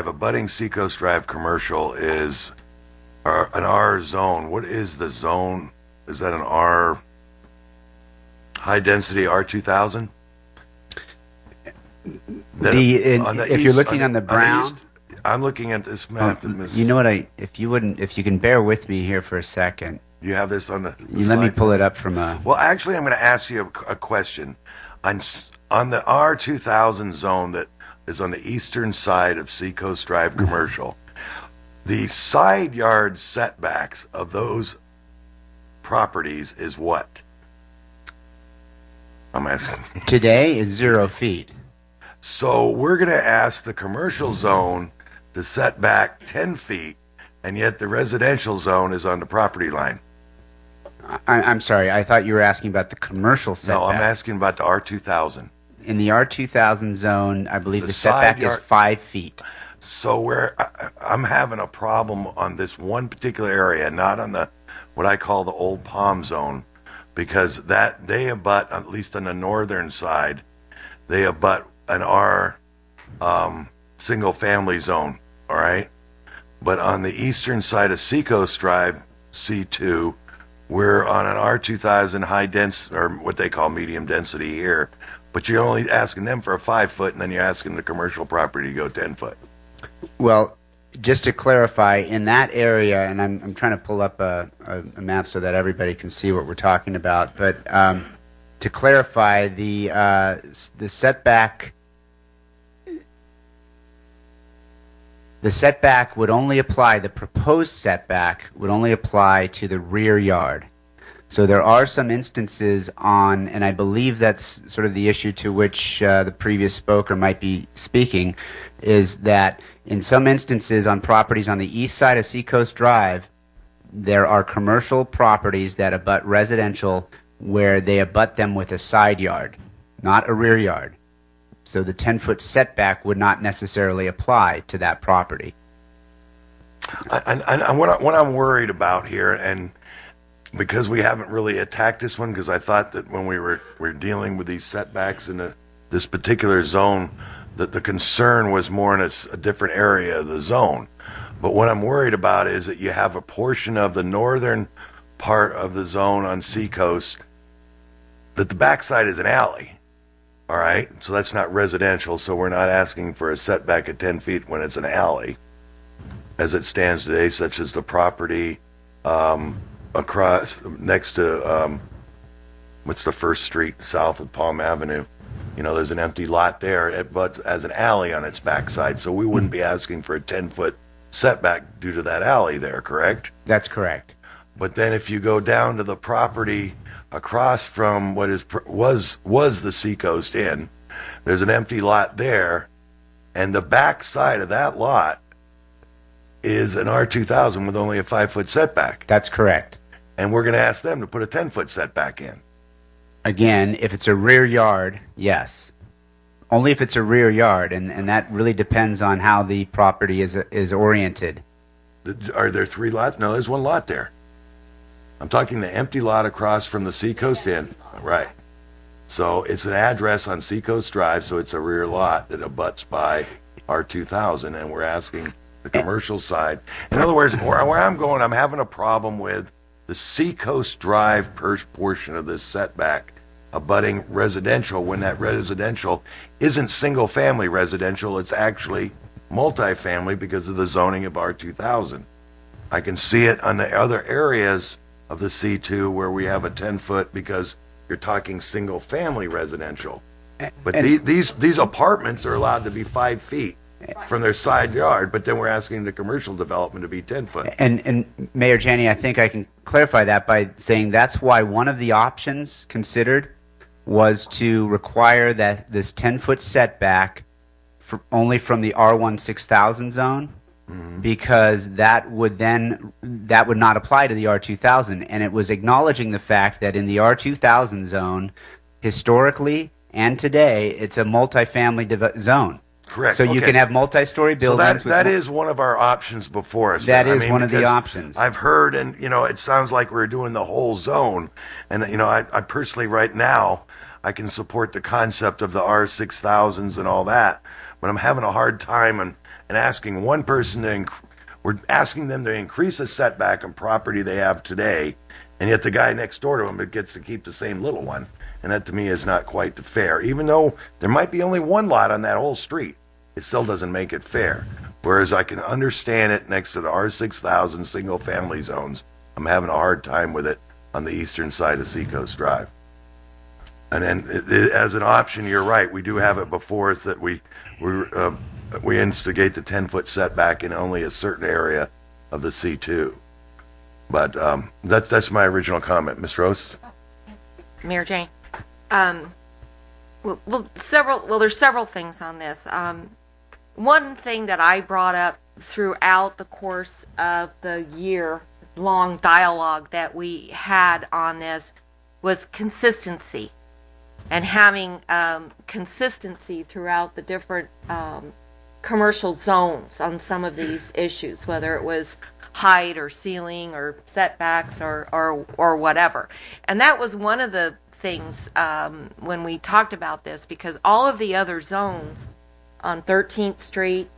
abutting Seacoast Drive commercial is an R zone. What is the zone? Is that an R, high density R2000? If you're looking on the brown, I'm looking at this map. You know what? If you can bear with me here for a second. You have this on the let me pull it up from a. Well, actually, I'm going to ask you a question. On the R2000 zone that is on the eastern side of Seacoast Drive commercial, the side yard setbacks of those properties is what? I'm asking. Today is 0 feet. So we're going to ask the commercial zone to set back 10 feet, and yet the residential zone is on the property line. I'm sorry. I thought you were asking about the commercial setback. No, I'm asking about the R2000. In the R2000 zone, I believe the setback is 5 feet. So I'm having a problem on this one particular area, not on the what I call the Old Palm Zone, because that they abut, at least on the northern side, they abut an R single family zone, all right? But on the eastern side of Seacoast Drive, C2, we're on an R2000 high density, or what they call medium density here, but you're only asking them for a 5 foot, and then you're asking the commercial property to go 10 foot. Well, just to clarify, in that area, and I'm trying to pull up a map so that everybody can see what we're talking about, but to clarify, the setback would only apply, the proposed setback would only apply to the rear yard. So there are some instances on, and I believe that's sort of the issue to which the previous spoker might be speaking, is that in some instances on properties on the east side of Seacoast Drive, there are commercial properties that abut residential where they abut them with a side yard, not a rear yard. So the 10-foot setback would not necessarily apply to that property. And what I'm worried about here, and because we haven't really attacked this one, because I thought that when we were dealing with these setbacks in this particular zone, that the concern was more in a different area of the zone. But what I'm worried about is that you have a portion of the northern part of the zone on Seacoast that the backside is an alley. All right, so that's not residential, so we're not asking for a setback at 10 feet when it's an alley, as it stands today, such as the property across next to what's the first street south of Palm Avenue. You know, there's an empty lot there, but as an alley on its backside, so we wouldn't be asking for a 10-foot setback due to that alley there, correct? That's correct. But then if you go down to the property across from what was the Seacoast Inn, there's an empty lot there, and the back side of that lot is an R2000 with only a 5-foot setback. That's correct. And we're going to ask them to put a 10-foot setback in. Again, if it's a rear yard, yes. Only if it's a rear yard, and that really depends on how the property is oriented. Are there 3 lots? No, there's 1 lot there. I'm talking the empty lot across from the Seacoast Inn. Right. So it's an address on Seacoast Drive, so it's a rear lot that abuts by R2000, and we're asking the commercial side. In other words, where I'm going, I'm having a problem with the Seacoast Drive portion of this setback abutting residential when that residential isn't single-family residential. It's actually multifamily because of the zoning of R2000. I can see it on the other areas of the C2 where we have a 10-foot because you're talking single-family residential. But these apartments are allowed to be 5 feet from their side yard, but then we're asking the commercial development to be 10 foot. And Mayor Janney, I think I can clarify that by saying that's why one of the options considered was to require that this 10-foot setback only from the R1 6000 zone, because that would not apply to the R2000, and it was acknowledging the fact that in the R2000 zone, historically and today, it's a multifamily zone. Correct. So you can have multi-story buildings. So that is one of our options before us. That is one of the options. I've heard, and it sounds like we're doing the whole zone, and I personally right now I can support the concept of the R6000s and all that, but I'm having a hard time and asking one person we're asking them to increase a setback on property they have today, and yet the guy next door to him gets to keep the same little one. And that to me is not quite fair. Even though there might be only one lot on that whole street, it still doesn't make it fair. Whereas I can understand it next to the R6000 single family zones. I'm having a hard time with it on the eastern side of Seacoast Drive. And then as an option, you're right, we do have it before us that we instigate the 10-foot setback in only a certain area of the C2. But that's my original comment. Ms. Rose? Mayor Jane. There's several things on this. One thing that I brought up throughout the course of the year-long dialogue that we had on this was consistency, and having consistency throughout the different commercial zones on some of these issues, whether it was height or ceiling or setbacks or whatever. And that was one of the things when we talked about this, because all of the other zones on 13th Street,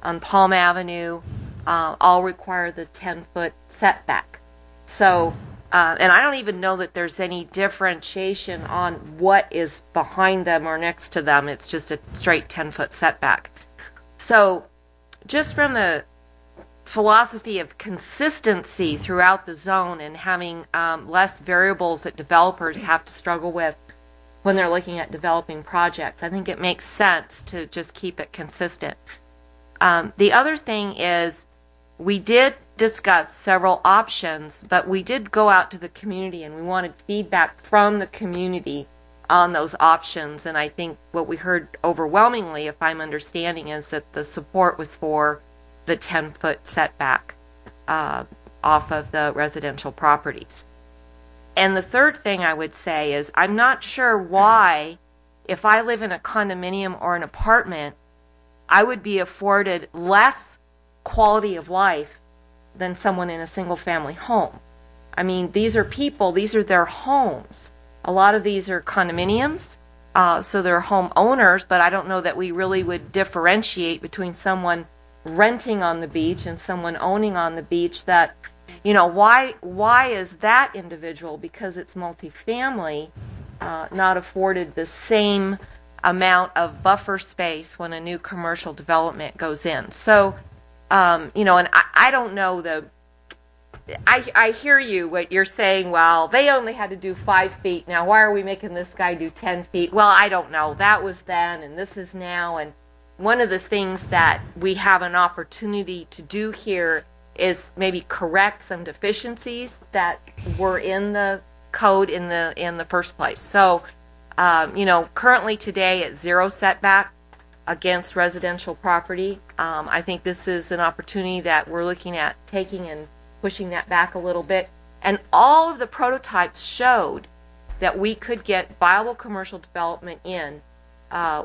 on Palm Avenue, all require the 10-foot setback. So, and I don't even know that there's any differentiation on what is behind them or next to them. It's just a straight 10-foot setback. So, just from the philosophy of consistency throughout the zone and having less variables that developers have to struggle with when they're looking at developing projects, I think it makes sense to just keep it consistent. The other thing is, we did discuss several options, but we did go out to the community and we wanted feedback from the community on those options. And I think what we heard overwhelmingly, if I'm understanding, is that the support was for the 10-foot setback off of the residential properties. And the third thing I would say is, I'm not sure why, if I live in a condominium or an apartment, I would be afforded less quality of life than someone in a single-family home. I mean, these are people, these are their homes. A lot of these are condominiums, so they're homeowners, but I don't know that we really would differentiate between someone renting on the beach and someone owning on the beach. That, you know, why is that individual, because it's multifamily, not afforded the same amount of buffer space when a new commercial development goes in? So, you know, and I don't know I hear you, what you're saying. Well, they only had to do 5 feet. Now, why are we making this guy do 10 feet? Well, I don't know. That was then, and this is now. And one of the things that we have an opportunity to do here is maybe correct some deficiencies that were in the code in the first place. So, you know, currently today it's 0 setback against residential property. I think this is an opportunity that we're looking at taking and pushing that back a little bit. And all of the prototypes showed that we could get viable commercial development in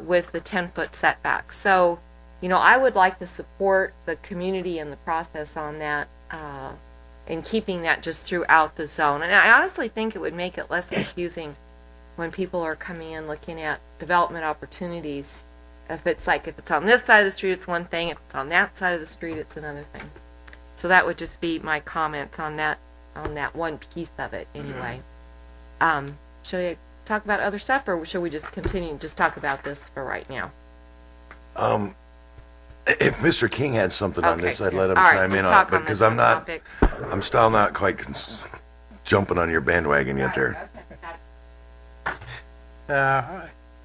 with the 10-foot setback. So, you know, I would like to support the community in the process on that, and keeping that just throughout the zone. And I honestly think it would make it less confusing when people are coming in looking at development opportunities. If it's on this side of the street, it's one thing. If it's on that side of the street, it's another thing. So that would just be my comments on that one piece of it anyway. Should we talk about other stuff, or should we just continue and just talk about this for right now? If Mr. King had something on this, I'd let him All right, chime in let's on it, talk on because this I'm still not quite jumping on your bandwagon yet there.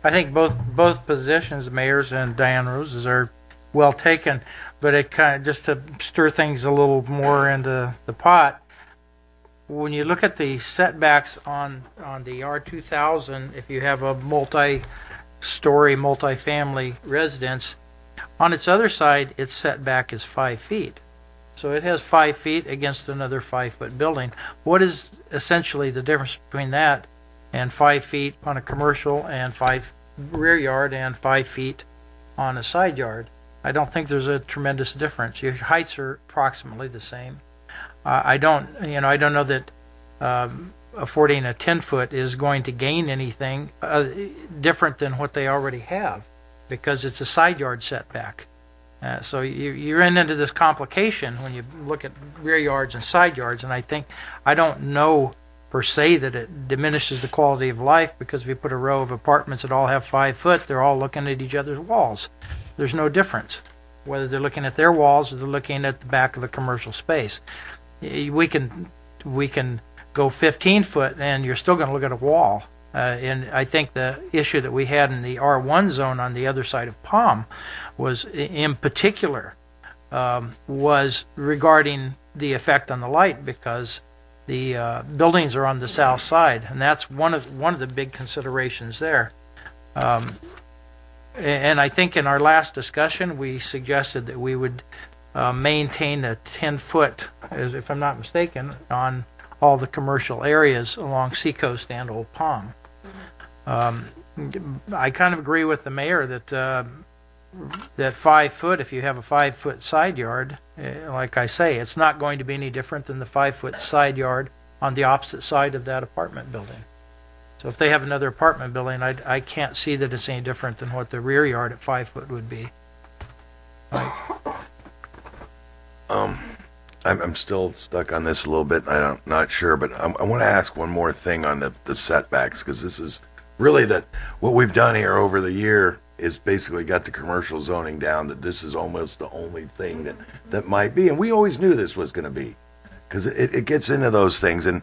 I think both positions, Mayor's and Diane Rose's, are well taken, but it kind of, just to stir things a little more into the pot, when you look at the setbacks on the R2000, if you have a multi-story, multi-family residence, on its other side, its setback is 5 feet. So it has 5 feet against another 5-foot building. What is essentially the difference between that and 5 feet on a commercial, and 5 rear yard, and 5 feet on a side yard? I don't think there's a tremendous difference. Your heights are approximately the same. I don't know that affording a 10-foot is going to gain anything different than what they already have, because it's a side yard setback. So you run into this complication when you look at rear yards and side yards, and I don't know per se that it diminishes the quality of life, because if you put a row of apartments that all have 5 foot, they're all looking at each other's walls. There's no difference whether they're looking at their walls or they're looking at the back of a commercial space. We can go 15 foot and you're still going to look at a wall. And I think the issue that we had in the R1 zone on the other side of Palm was, in particular, was regarding the effect on the light, because the buildings are on the south side, and that's one of the big considerations there. And I think in our last discussion we suggested that we would maintain a 10-foot, if I'm not mistaken, on all the commercial areas along Seacoast and Old Palm. I kind of agree with the mayor that 5 foot, if you have a 5 foot side yard, like I say, it's not going to be any different than the 5 foot side yard on the opposite side of that apartment building. So if they have another apartment building, I can't see that it's any different than what the rear yard at 5 foot would be. I'm still stuck on this a little bit. I'm not sure, but I want to ask one more thing on the setbacks, because this is really what we've done here over the year is basically got the commercial zoning down, that this is almost the only thing that might be, and we always knew this was going to be, because it gets into those things. And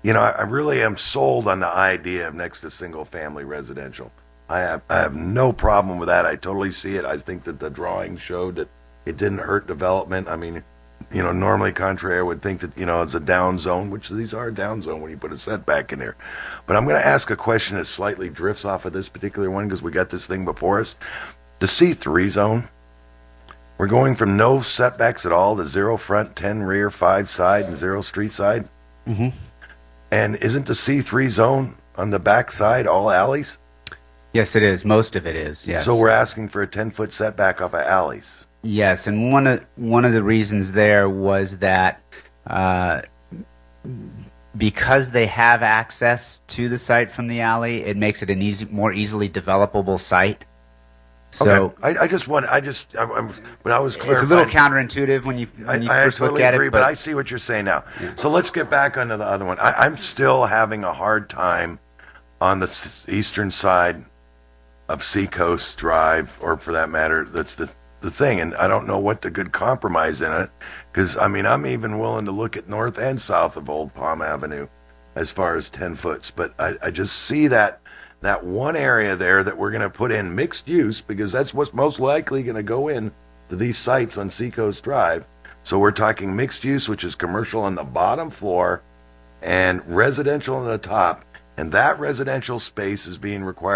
I really am sold on the idea of next to single family residential. I have no problem with that. I totally see it. I think that the drawing showed that it didn't hurt development. I mean, normally contrary, I would think that, it's a down zone, which these are a down zone when you put a setback in there. But I'm going to ask a question that slightly drifts off of this particular one, because we got this thing before us. The C3 zone, we're going from no setbacks at all to 0 front, 10 rear, 5 side, and 0 street side. Mm-hmm. And isn't the C3 zone on the back side all alleys? Yes, it is. Most of it is, yes. So we're asking for a 10-foot setback off of alleys. Yes, and one of the reasons there was that because they have access to the site from the alley, it makes it an more easily developable site. So okay. I was clarifying. It's a little counterintuitive when you first totally look at agree, it, but I see what you're saying now. Yeah. So let's get back onto the other one. I'm still having a hard time on the eastern side of Seacoast Drive, or for that matter, that's the thing, and I don't know what the good compromise in it, because I'm even willing to look at north and south of Old Palm Avenue as far as 10 foots, but I just see that one area there that we're going to put in mixed use, because that's what's most likely going to go in to these sites on Seacoast Drive. So we're talking mixed use, which is commercial on the bottom floor and residential on the top, and that residential space is being required